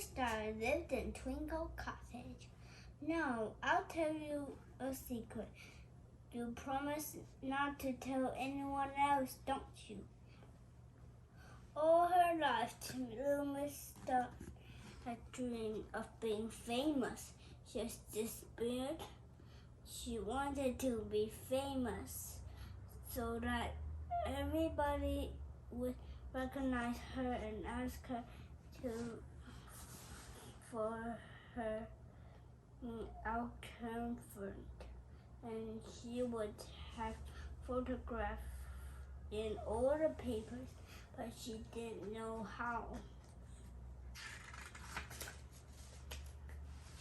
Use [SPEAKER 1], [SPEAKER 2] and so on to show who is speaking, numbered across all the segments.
[SPEAKER 1] Star lived in Twinkle Cottage. Now, I'll tell you a secret. You promise not to tell anyone else, don't you? All her life, little Miss Star had dreamed of being famous. Just this big. She wanted to be famous so that everybody would recognize her and ask her for her comfort, and she would have photographs in all the papers, but she didn't know how.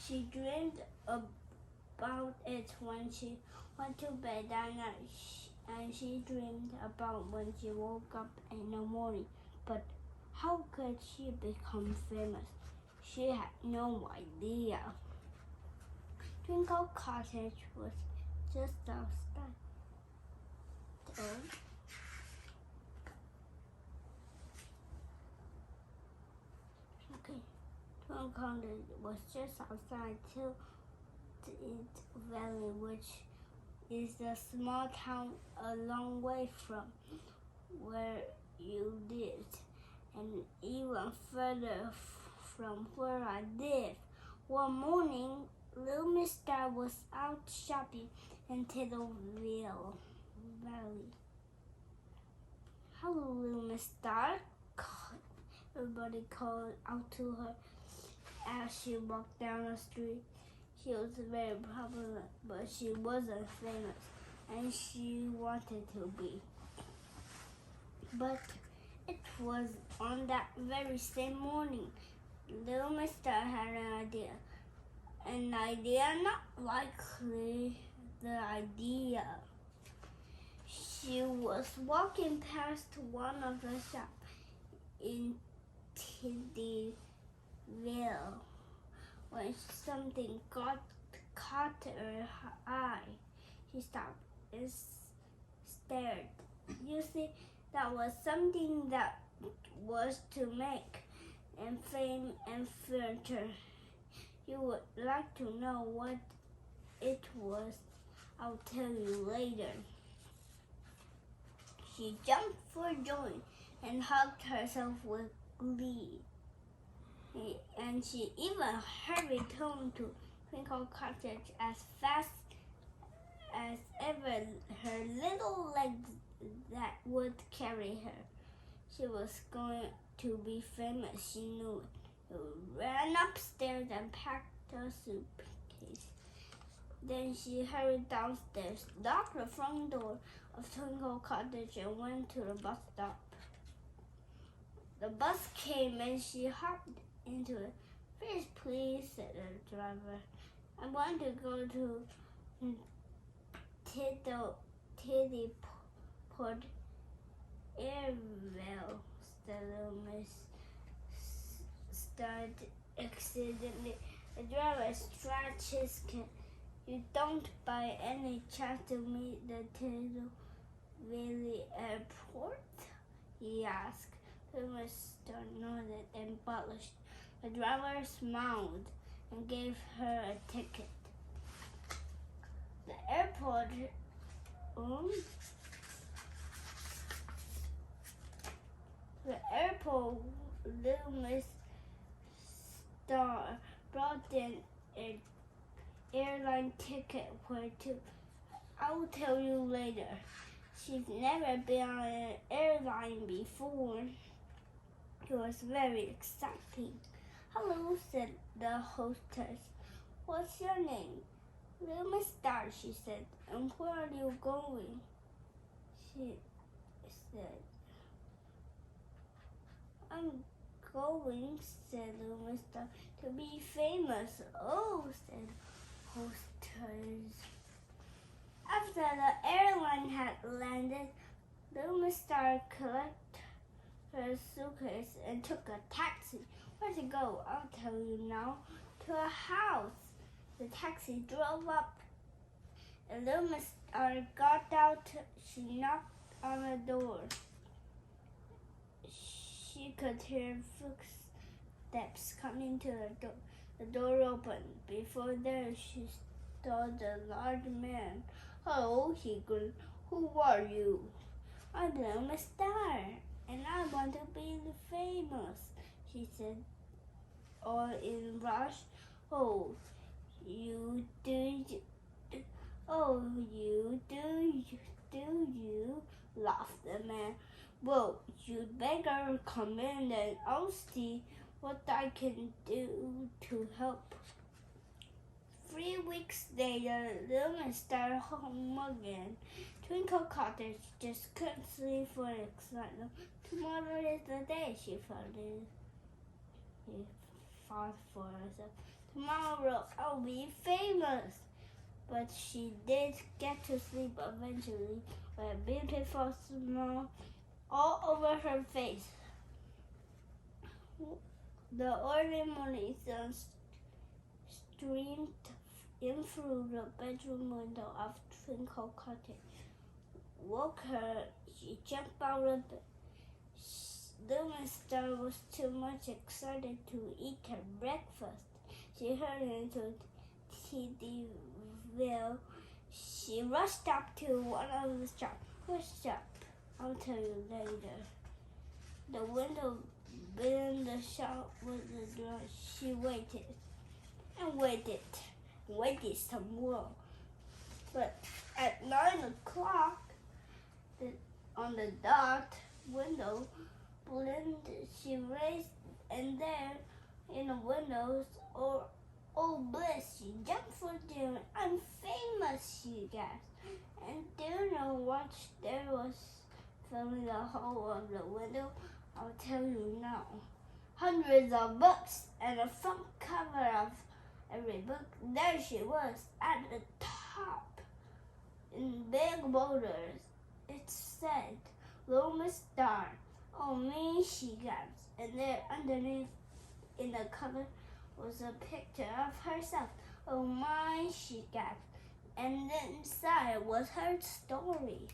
[SPEAKER 1] She dreamed about it when she went to bed that night, and she dreamed about when she woke up in the morning. But how could she become famous? She had no idea. Twinkle Cottage was just outside. Twinkle Cottage was just outside Tilt Valley, which is a small town a long way from where you lived, and even further from where I live. One morning, little Miss Star was out shopping in Tiddleville Valley. Hello, little Miss Star, everybody called out to her as she walked down the street. She was very popular, but she wasn't famous, and she wanted to be. But it was on that very same morning, little Miss Star had an idea not likely the idea. She was walking past one of the shops in Tiddleville when something caught her eye. She stopped and stared. You see, that was something that was to make and fame and furniture. You would like to know what it was? I'll tell you later. She jumped for joy and hugged herself with glee. And she even hurried home to Twinkle Cottage as fast as ever her little legs that would carry her. She was going to be famous, she knew it. She ran upstairs and packed a suitcase. Then she hurried downstairs, locked the front door of Twinkle Cottage, and went to the bus stop. The bus came and she hopped into it. Please, said the driver. I want to go to Tiddleport Airville, said little Miss Star accidentally. The driver scratched his chin. You don't by any chance to meet the Tiddleville Airport? He asked. Little Miss Star nodded and blushed. The driver smiled and gave her a ticket. The airport little Miss Star brought in an airline ticket where to. I'll tell you later. She's never been on an airline before. It was very exciting. Hello, said the hostess. What's your name? Little Miss Star, she said. And where are you going? She said. I'm going, said little Miss Star, to be famous. Oh, said hostess. After the airline had landed, little Miss Star collected her suitcase and took a taxi. Where to go? I'll tell you now. To a house. The taxi drove up, and little Miss Star got out. She knocked on the door. She could hear steps coming to the door. The door opened. Before there, she saw the large man. "Hello," he grinned. "Who are you?" "I'm a star, and I want to be famous," she said, all in rush. "Oh, you do, oh, you do," laughed the man. "Well, you'd better come in and I'll see what I can do to help." 3 weeks later, Luna started home again. Twinkle Cottage just couldn't sleep for excitement. "Tomorrow is the day," she thought for herself. "Tomorrow I'll be famous." But she did get to sleep eventually, with a beautiful smile all over her face. The early morning sun streamed in through the bedroom window of Twinkle Cottage. Woke her, she jumped out of bed. Luna Star was too much excited to eat her breakfast. She hurried into Tiddyville. She rushed up to one of the shops. "Which shop?" "I'll tell you later." The window in the shop was ajar. She waited and waited some more. But at 9 o'clock, on the dot, window blinded. She raised, and there, in the windows, oh bliss, she jumped for joy. "I'm famous," she gasped. And do you know what there was filling the hole of the window? I'll tell you now. Hundreds of books, and the front cover of every book. There she was, at the top, in big boulders. It said, "Luna Star." "Oh me," she gasped. And there, underneath, in the cover, was a picture of herself. "Oh my," she gasped. And then inside was her story.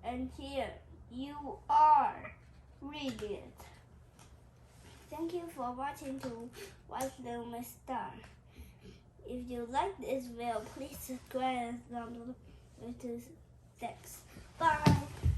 [SPEAKER 1] And here you are. Read it. Thank you for watching to watch Luna Star. If you like this video, please subscribe and thumbs up. Thanks. Bye.